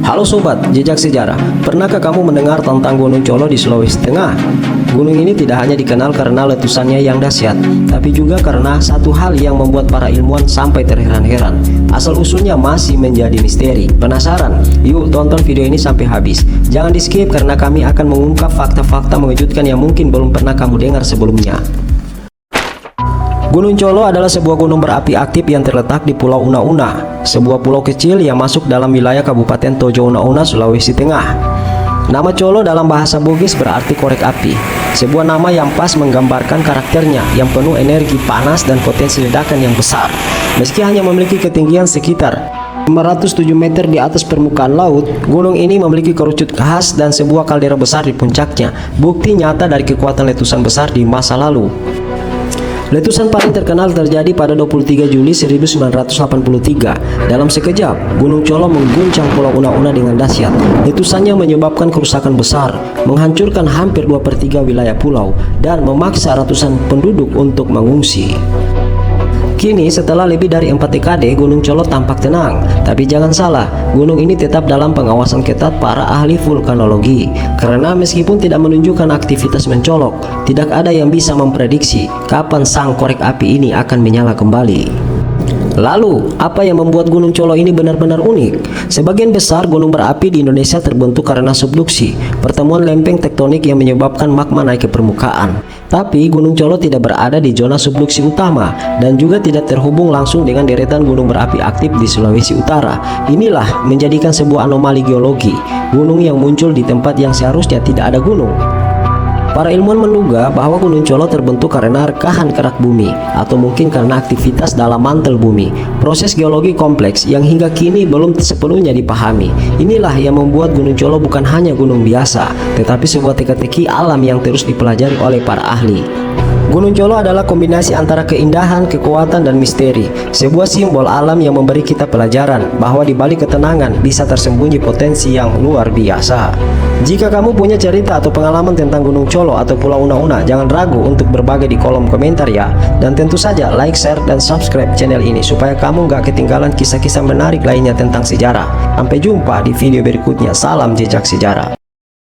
Halo Sobat Jejak Sejarah, pernahkah kamu mendengar tentang Gunung Colo di Sulawesi Tengah? Gunung ini tidak hanya dikenal karena letusannya yang dahsyat, tapi juga karena satu hal yang membuat para ilmuwan sampai terheran-heran. Asal-usulnya masih menjadi misteri. Penasaran? Yuk tonton video ini sampai habis. Jangan di skip karena kami akan mengungkap fakta-fakta mengejutkan yang mungkin belum pernah kamu dengar sebelumnya. Gunung Colo adalah sebuah gunung berapi aktif yang terletak di Pulau Una-Una, sebuah pulau kecil yang masuk dalam wilayah Kabupaten Tojo Una-Una, Sulawesi Tengah. Nama Colo dalam bahasa Bugis berarti korek api, sebuah nama yang pas menggambarkan karakternya yang penuh energi panas dan potensi ledakan yang besar. Meski hanya memiliki ketinggian sekitar 507 meter di atas permukaan laut, gunung ini memiliki kerucut khas dan sebuah kaldera besar di puncaknya, bukti nyata dari kekuatan letusan besar di masa lalu. Letusan paling terkenal terjadi pada 23 Juli 1983. Dalam sekejap, Gunung Colo mengguncang Pulau Una-Una dengan dahsyat. Letusannya menyebabkan kerusakan besar, menghancurkan hampir 2/3 wilayah pulau, dan memaksa ratusan penduduk untuk mengungsi. Kini setelah lebih dari 4 dekade, Gunung Colo tampak tenang. Tapi jangan salah, gunung ini tetap dalam pengawasan ketat para ahli vulkanologi. Karena meskipun tidak menunjukkan aktivitas mencolok, tidak ada yang bisa memprediksi kapan sang korek api ini akan menyala kembali. Lalu, apa yang membuat Gunung Colo ini benar-benar unik? Sebagian besar gunung berapi di Indonesia terbentuk karena subduksi, pertemuan lempeng tektonik yang menyebabkan magma naik ke permukaan. Tapi Gunung Colo tidak berada di zona subduksi utama dan juga tidak terhubung langsung dengan deretan gunung berapi aktif di Sulawesi Utara. Inilah menjadikan sebuah anomali geologi, gunung yang muncul di tempat yang seharusnya tidak ada gunung. Para ilmuwan menduga bahwa Gunung Colo terbentuk karena rekahan kerak bumi atau mungkin karena aktivitas dalam mantel bumi. Proses geologi kompleks yang hingga kini belum sepenuhnya dipahami. Inilah yang membuat Gunung Colo bukan hanya gunung biasa, tetapi sebuah teka-teki alam yang terus dipelajari oleh para ahli. Gunung Colo adalah kombinasi antara keindahan, kekuatan, dan misteri. Sebuah simbol alam yang memberi kita pelajaran bahwa di balik ketenangan bisa tersembunyi potensi yang luar biasa. Jika kamu punya cerita atau pengalaman tentang Gunung Colo atau Pulau Una-Una, jangan ragu untuk berbagi di kolom komentar ya. Dan tentu saja like, share, dan subscribe channel ini supaya kamu gak ketinggalan kisah-kisah menarik lainnya tentang sejarah. Sampai jumpa di video berikutnya. Salam Jejak Sejarah.